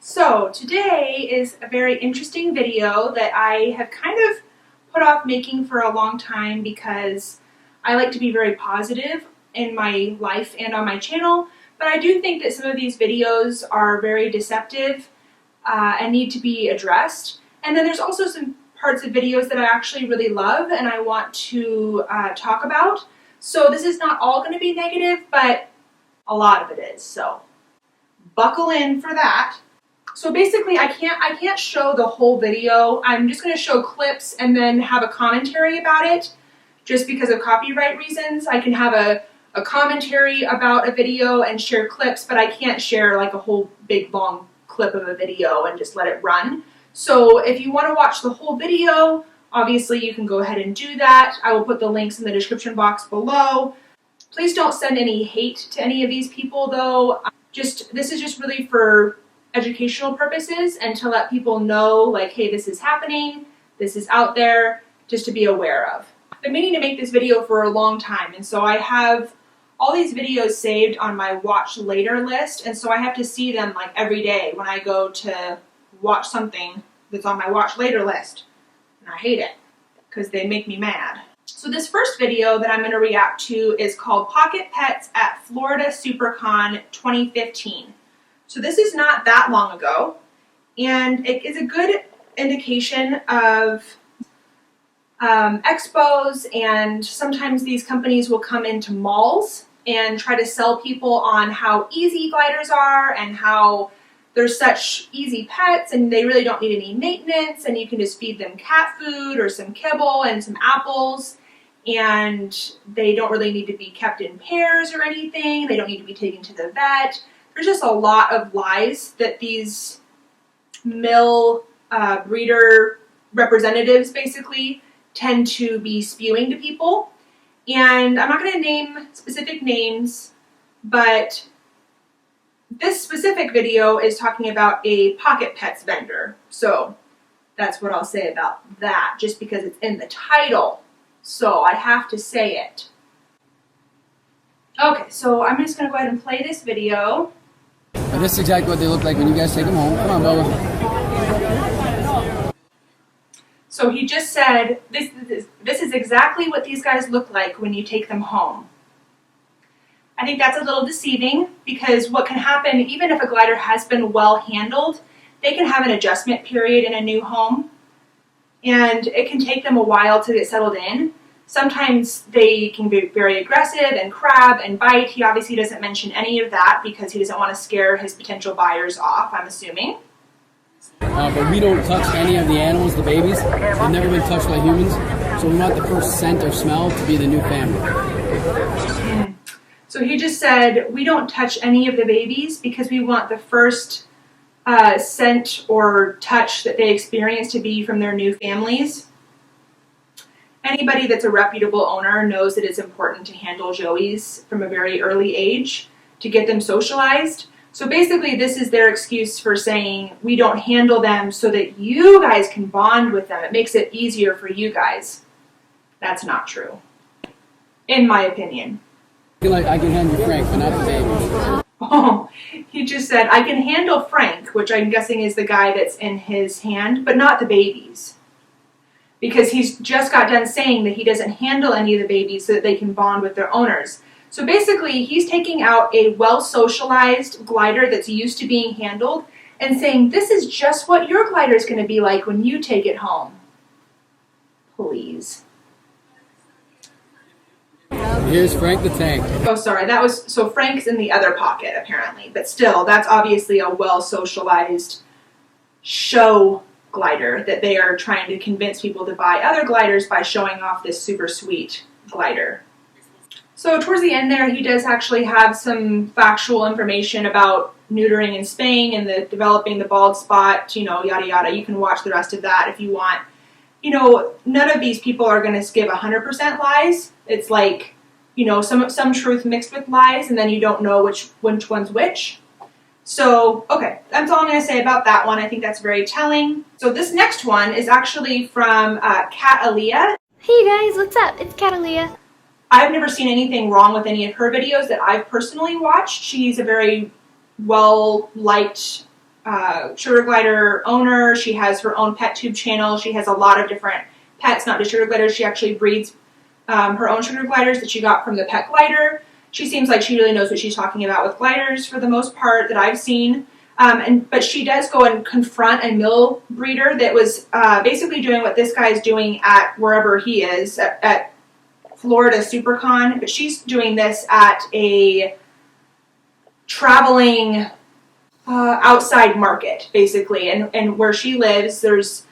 So today is a very interesting video that I have kind of put off making for a long time because I like to be very positive in my life and on my channel, but I do think that some of these videos are very deceptive and need to be addressed. And then there's also some parts of videos that I actually really love and I want to talk about. So this is not all going to be negative, but a lot of it is. So buckle in for that. So basically I can't show the whole video. I'm just going to show clips and then have a commentary about it just because of copyright reasons. I can have a commentary about a video and share clips, but I can't share like a whole big long clip of a video and just let it run. So if you want to watch the whole video, obviously you can go ahead and do that. I will put the links in the description box below. Please don't send any hate to any of these people though. This is just really for educational purposes and to let people know, like, hey, this is happening, this is out there, just to be aware of. I've been meaning to make this video for a long time, and so I have all these videos saved on my watch later list, and so I have to see them like every day when I go to watch something that's on my watch later list, and I hate it because they make me mad. So this first video that I'm going to react to is called Pocket Pets at Florida SuperCon 2015. So this is not that long ago, and it is a good indication of expos, and sometimes these companies will come into malls and try to sell people on how easy gliders are and how they're such easy pets and they really don't need any maintenance and you can just feed them cat food or some kibble and some apples and they don't really need to be kept in pairs or anything. They don't need to be taken to the vet. There's just a lot of lies that these mill breeder representatives basically tend to be spewing to people. And I'm not going to name specific names, but this specific video is talking about a Pocket Pets vendor. So that's what I'll say about that, just because it's in the title. So I have to say it. Okay, so I'm just going to go ahead and play this video. And this is exactly what they look like when you guys take them home. Come on, Bella. So he just said, this is exactly what these guys look like when you take them home. I think that's a little deceiving because what can happen, even if a glider has been well handled, they can have an adjustment period in a new home. And it can take them a while to get settled in. Sometimes they can be very aggressive and crab and bite. He obviously doesn't mention any of that because he doesn't want to scare his potential buyers off, I'm assuming. But we don't touch any of the animals, the babies. They've never been touched by humans. So we want the first scent or smell to be the new family. So he just said, we don't touch any of the babies because we want the first scent or touch that they experience to be from their new families. Anybody that's a reputable owner knows that it's important to handle joeys from a very early age to get them socialized. So basically this is their excuse for saying we don't handle them so that you guys can bond with them. It makes it easier for you guys. That's not true, in my opinion. I can handle Frank, but not the babies. Oh, he just said, I can handle Frank, which I'm guessing is the guy that's in his hand, but not the babies. Because he's just got done saying that he doesn't handle any of the babies so that they can bond with their owners. So basically, he's taking out a well-socialized glider that's used to being handled and saying, this is just what your glider is going to be like when you take it home. Please. Here's Frank the Tank. Oh, sorry, so Frank's in the other pocket, apparently. But still, that's obviously a well-socialized show glider that they are trying to convince people to buy other gliders by showing off this super sweet glider. So towards the end there, he does actually have some factual information about neutering and spaying and developing the bald spot, yada yada. You can watch the rest of that if you want. None of these people are going to give 100% lies. It's like, some truth mixed with lies, and then you don't know which one's which. So, okay, that's all I'm going to say about that one. I think that's very telling. So this next one is actually from Kat Aaliyah. Hey guys, what's up? It's Kat Aaliyah. I've never seen anything wrong with any of her videos that I've personally watched. She's a very well-liked sugar glider owner. She has her own pet tube channel. She has a lot of different pets, not just sugar gliders. She actually breeds her own sugar gliders that she got from the pet glider. She seems like she really knows what she's talking about with gliders for the most part that I've seen. But she does go and confront a mill breeder that was basically doing what this guy is doing at wherever he is, at Florida SuperCon. But she's doing this at a traveling outside market, basically. And where she lives, there's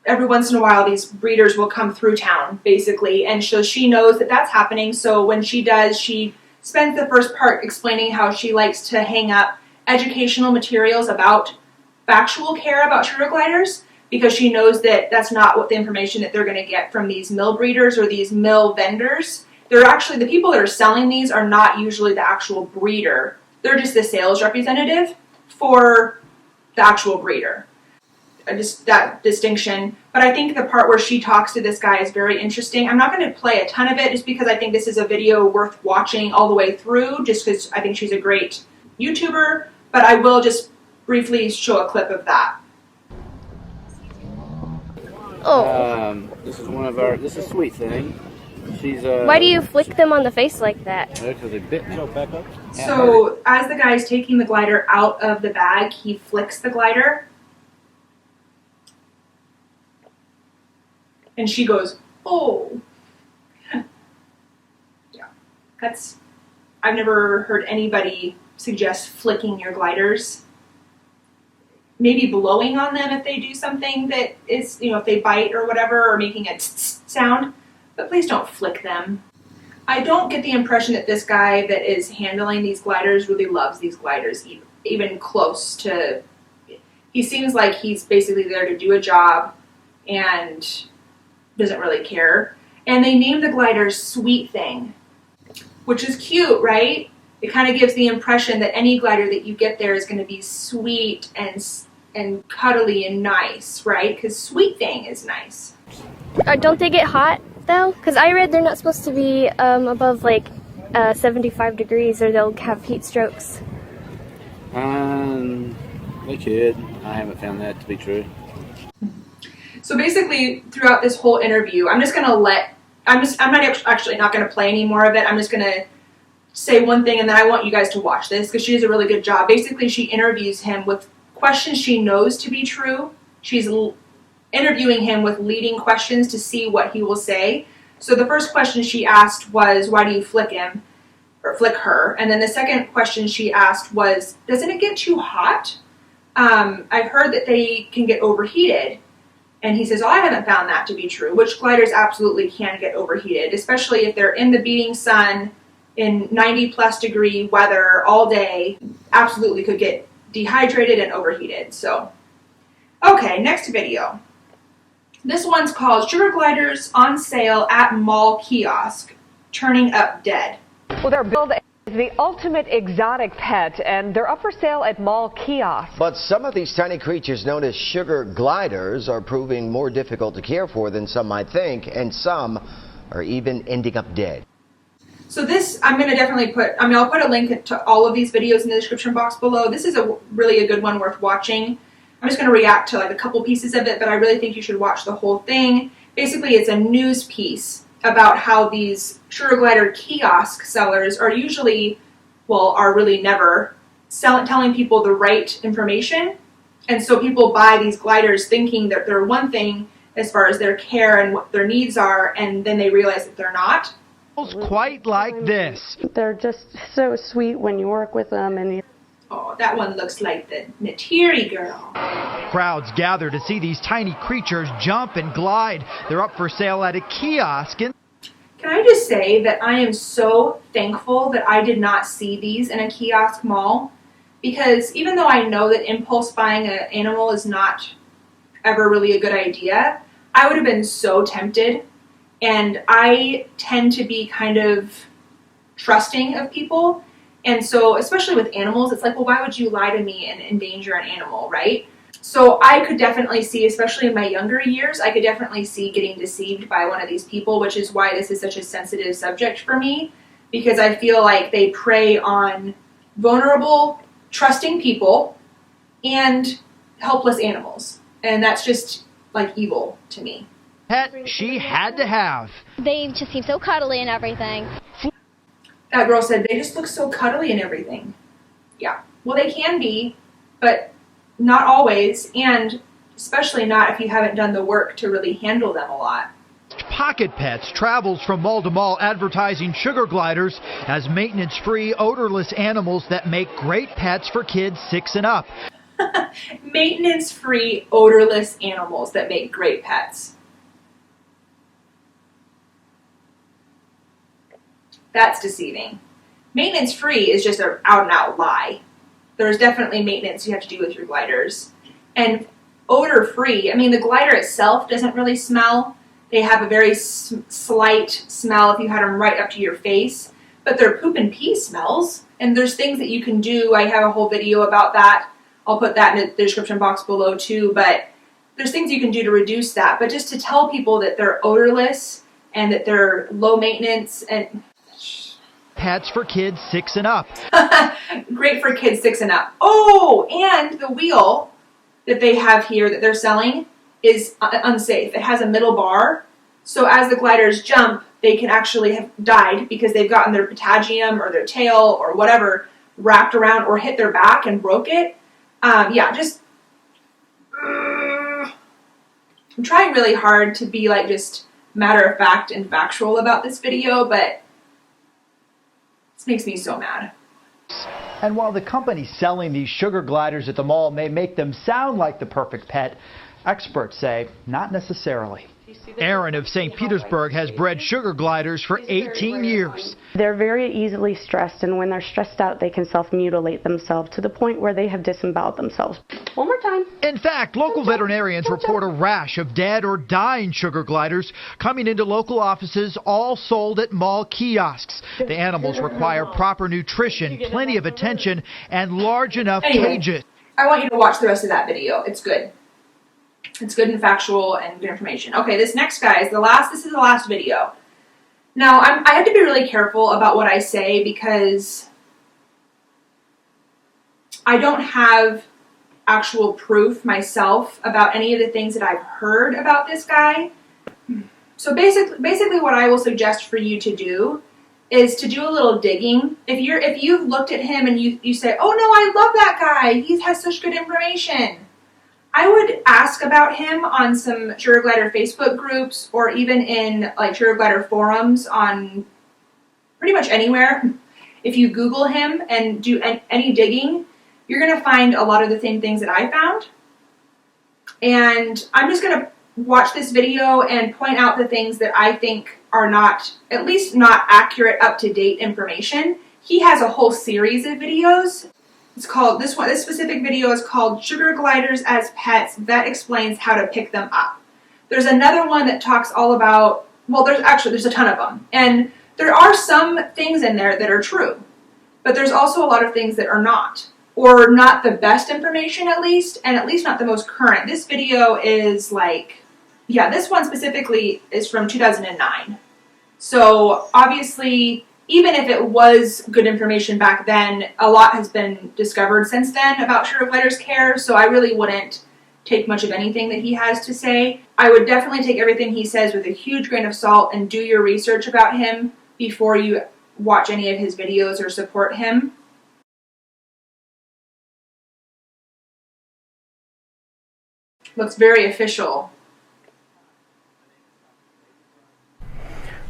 every once in a while these breeders will come through town, basically. And so she knows that that's happening. So when she does, she spends the first part explaining how she likes to hang up educational materials about factual care about sugar gliders, because she knows that that's not what the information that they're going to get from these mill breeders or these mill vendors. They're actually, the people that are selling these are not usually the actual breeder. They're just the sales representative for the actual breeder. Just that distinction. But I think the part where she talks to this guy is very interesting. I'm not going to play a ton of it just because I think this is a video worth watching all the way through, just because I think she's a great YouTuber, but I will just briefly show a clip of that. Oh. This is one of our, this is Sweet Thing. She's Why do you flick them on the face like that? Because they bit me. So as the guy is taking the glider out of the bag, he flicks the glider. And she goes, oh. Yeah, that's, I've never heard anybody suggest flicking your gliders. Maybe blowing on them if they do something that is, you know, if they bite or whatever, or making a tss sound, but please don't flick them. I don't get the impression that this guy that is handling these gliders really loves these gliders, even close to, he seems like he's basically there to do a job and doesn't really care. And they named the glider Sweet Thing, which is cute, right? It kind of gives the impression that any glider that you get there is going to be sweet and cuddly and nice, right? Because Sweet Thing is nice. Don't they get hot though? Because I read they're not supposed to be above like 75 degrees or they'll have heat strokes. They could. I haven't found that to be true. So basically, throughout this whole interview, I'm not actually not going to play any more of it. I'm just going to say one thing, and then I want you guys to watch this because she does a really good job. Basically, she interviews him with questions she knows to be true. She's interviewing him with leading questions to see what he will say. So the first question she asked was, why do you flick him? Or flick her? And then the second question she asked was, doesn't it get too hot? I've heard that they can get overheated. And he says, oh, I haven't found that to be true, which gliders absolutely can get overheated, especially if they're in the beating sun in 90+ degree weather all day, absolutely could get dehydrated and overheated. So, okay, next video. This one's called Sugar Gliders on Sale at Mall Kiosk, Turning Up Dead. Well, they're billed as the ultimate exotic pet, and they're up for sale at mall kiosks. But some of these tiny creatures known as sugar gliders are proving more difficult to care for than some might think, and some are even ending up dead. So this, I'm going to definitely put, I'll put a link to all of these videos in the description box below. This is really a good one worth watching. I'm just going to react to like a couple pieces of it, but I really think you should watch the whole thing. Basically, it's a news piece about how these sugar glider kiosk sellers are usually, well, are really never telling people the right information. And so people buy these gliders thinking that they're one thing as far as their care and what their needs are, and then they realize that they're not. Quite like this. They're just so sweet when you work with them. And oh, that one looks like the Natiri girl. Crowds gather to see these tiny creatures jump and glide. They're up for sale at a kiosk. Can I just say that I am so thankful that I did not see these in a kiosk mall, because even though I know that impulse buying an animal is not ever really a good idea, I would have been so tempted. And I tend to be kind of trusting of people. And so, especially with animals, it's like, well, why would you lie to me and endanger an animal, right? So I could definitely see, especially in my younger years, I could definitely see getting deceived by one of these people, which is why this is such a sensitive subject for me, because I feel like they prey on vulnerable, trusting people and helpless animals. And that's just like evil to me. Pet she had to have. They just seem so cuddly and everything. That girl said they just look so cuddly and everything. Yeah, well, they can be, but not always, and especially not if you haven't done the work to really handle them a lot. Pocket Pets travels from mall to mall advertising sugar gliders as maintenance-free, odorless animals that make great pets for kids 6 and up. Maintenance-free, odorless animals that make great pets. That's deceiving. Maintenance-free is just an out-and-out lie. There's definitely maintenance you have to do with your gliders. And odor-free, I mean, the glider itself doesn't really smell. They have a very slight smell if you had them right up to your face. But their poop and pee smells. And there's things that you can do. I have a whole video about that. I'll put that in the description box below too. But there's things you can do to reduce that. But just to tell people that they're odorless and that they're low maintenance and... Pets for kids 6 and up. Great for kids 6 and up. Oh, and the wheel that they have here that they're selling is unsafe. It has a middle bar, so as the gliders jump, they can actually have died because they've gotten their patagium or their tail or whatever wrapped around or hit their back and broke it. Yeah, just... I'm trying really hard to be like just matter-of-fact and factual about this video, but this makes me so mad. And while the company selling these sugar gliders at the mall may make them sound like the perfect pet, experts say not necessarily. Aaron of St. Petersburg has bred sugar gliders for 18 years. They're very easily stressed, and when they're stressed out, they can self-mutilate themselves to the point where they have disemboweled themselves. One more time. In fact, local veterinarians report a rash of dead or dying sugar gliders coming into local offices, all sold at mall kiosks. The animals require proper nutrition, plenty of attention, and large enough cages. I want you to watch the rest of that video. It's good. It's good and factual and good information. Okay, this next guy is this is the last video. Now, I have to be really careful about what I say because I don't have actual proof myself about any of the things that I've heard about this guy. So basically what I will suggest for you to do is to do a little digging. If you've looked at him and you say, oh no, I love that guy, he has such good information, I would ask about him on some sugar glider Facebook groups or even in like sugar glider forums on pretty much anywhere. If you Google him and do any digging, you're going to find a lot of the same things that I found. And I'm just going to watch this video and point out the things that I think are not, at least not accurate, up-to-date information. He has a whole series of videos. It's called, this specific video is called Sugar Gliders as Pets, Vet Explains How to Pick Them Up. There's another one that talks all about, well, there's a ton of them. And there are some things in there that are true, but there's also a lot of things that are not, or not the best information at least, and at least not the most current. This video is like, yeah, this one specifically is from 2009. So obviously, even if it was good information back then, a lot has been discovered since then about sugar gliders' care, so I really wouldn't take much of anything that he has to say. I would definitely take everything he says with a huge grain of salt and do your research about him before you watch any of his videos or support him. Looks very official.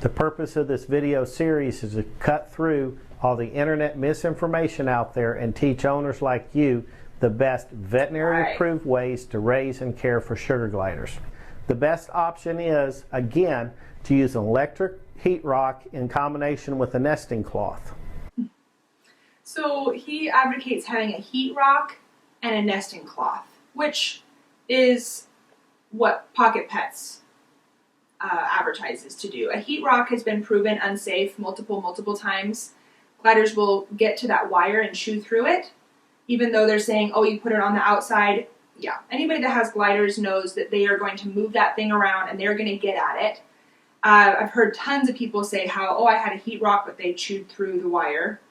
The purpose of this video series is to cut through all the internet misinformation out there and teach owners like you the best veterinary approved ways to raise and care for sugar gliders. The best option is, again, to use an electric heat rock in combination with a nesting cloth. So he advocates having a heat rock and a nesting cloth, which is what Pocket Pets advertises to do. A heat rock has been proven unsafe multiple times. Gliders will get to that wire and chew through it, even though they're saying, oh, you put it on the outside. Yeah, anybody that has gliders knows that they are going to move that thing around and they're going to get at it. I've heard tons of people say how, oh, I had a heat rock, but they chewed through the wire.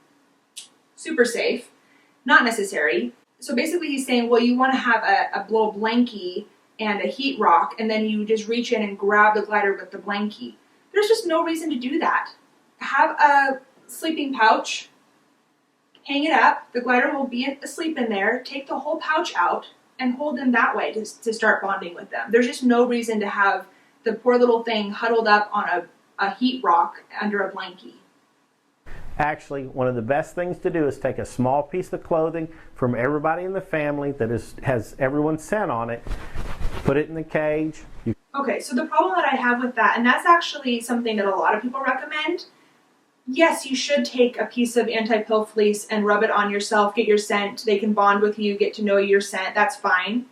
Super safe. Not necessary. So basically he's saying, well, you want to have a blow blankie and a heat rock, and then you just reach in and grab the glider with the blankie. There's just no reason to do that. Have a sleeping pouch, hang it up, the glider will be asleep in there, take the whole pouch out, and hold them that way to start bonding with them. There's just no reason to have the poor little thing huddled up on a heat rock under a blankie. Actually, one of the best things to do is take a small piece of clothing from everybody in the family that has everyone's scent on it, put it in the cage. Okay, so the problem that I have with that, and that's actually something that a lot of people recommend, yes, you should take a piece of anti-pill fleece and rub it on yourself, get your scent, they can bond with you, get to know your scent, that's fine.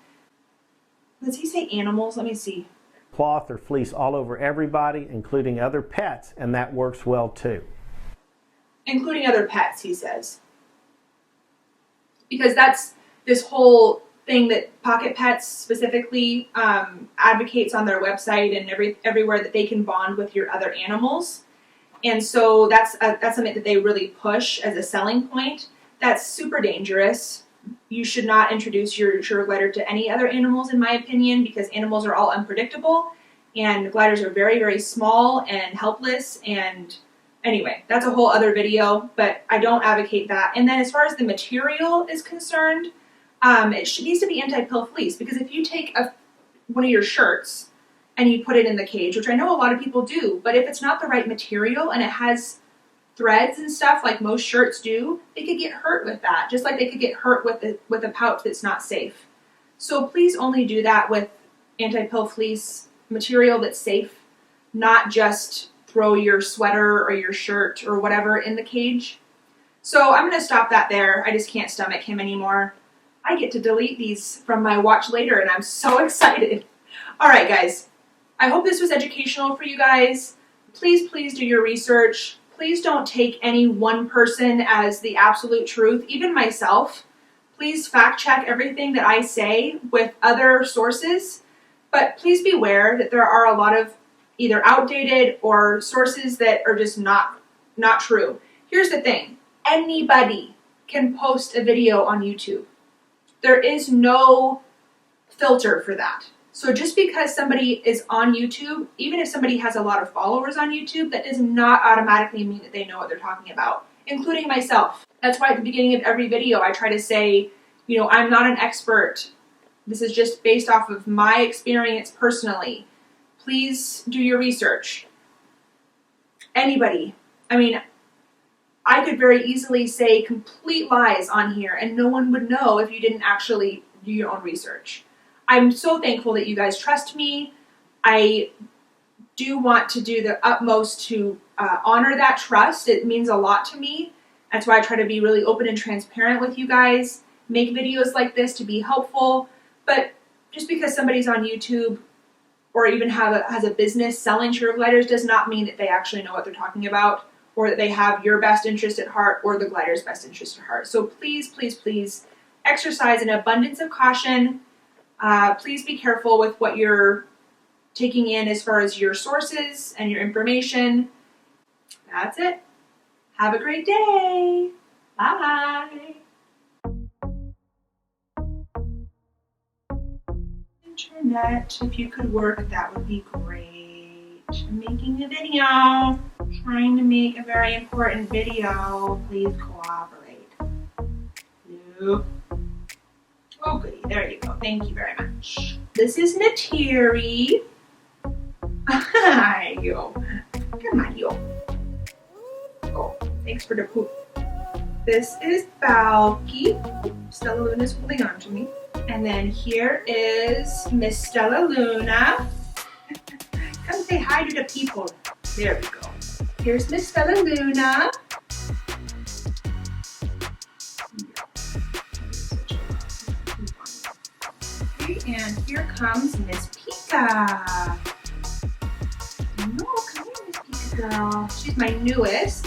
Does he say animals? Let me see. Cloth or fleece all over everybody, including other pets, and that works well too. Including other pets, he says. Because that's this whole thing that Pocket Pets specifically advocates on their website and everywhere, that they can bond with your other animals. And so that's something that they really push as a selling point. That's super dangerous. You should not introduce your sugar glider to any other animals, in my opinion, because animals are all unpredictable, and gliders are very, very small and helpless. And anyway, that's a whole other video, but I don't advocate that. And then as far as the material is concerned, it needs to be anti-pill fleece, because if you take one of your shirts and you put it in the cage, which I know a lot of people do, but if it's not the right material and it has threads and stuff like most shirts do, they could get hurt with that, just like they could get hurt with a pouch that's not safe. So please only do that with anti-pill fleece material that's safe, not just throw your sweater or your shirt or whatever in the cage. So I'm going to stop that there. I just can't stomach him anymore. I get to delete these from my watch later, and I'm so excited. All right, guys. I hope this was educational for you guys. Please, please do your research. Please don't take any one person as the absolute truth, even myself. Please fact check everything that I say with other sources, but please be aware that there are a lot of either outdated or sources that are just not true. Here's the thing. Anybody can post a video on YouTube. There is no filter for that. So just because somebody is on YouTube, even if somebody has a lot of followers on YouTube, that does not automatically mean that they know what they're talking about, including myself. That's why at the beginning of every video I try to say, you know, I'm not an expert. This is just based off of my experience personally. Please do your research. Anybody. I mean, I could very easily say complete lies on here and no one would know if you didn't actually do your own research. I'm so thankful that you guys trust me. I do want to do the utmost to honor that trust. It means a lot to me. That's why I try to be really open and transparent with you guys, make videos like this to be helpful. But just because somebody's on YouTube or even has a business selling sugar gliders does not mean that they actually know what they're talking about, or that they have your best interest at heart or the glider's best interest at heart. So please, please, please exercise an abundance of caution. Please be careful with what you're taking in as far as your sources and your information. That's it. Have a great day. Bye. Internet, if you could work, that would be great. I'm making a video. Trying to make a very important video. Please cooperate. No. Oh, goody. There you go. Thank you very much. This is Natiri. Hi, yo. Come on, yo. Oh, thanks for the poop. This is Balky. Stella Luna's holding on to me. And then here is Miss Stella Luna. Come say hi to the people. There we go. Here's Miss Stella Luna. Okay, and here comes Miss Pika. No, come here, Miss Pika girl. She's my newest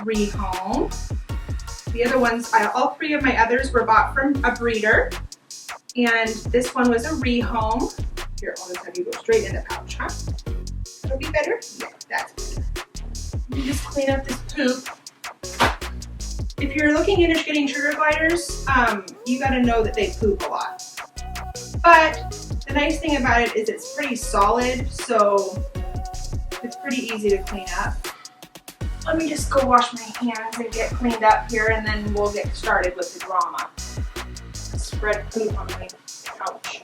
rehome. The other ones, all three of my others were bought from a breeder. And this one was a rehome. Here, I'll just have you go straight in the pouch, huh? That'll be better? Yeah, that's better. You just clean up this poop. if you're looking into getting sugar gliders, you gotta know that they poop a lot. But the nice thing about it is it's pretty solid, so it's pretty easy to clean up. Let me just go wash my hands and get cleaned up here, and then we'll get started with the drama. Spread poop on my couch.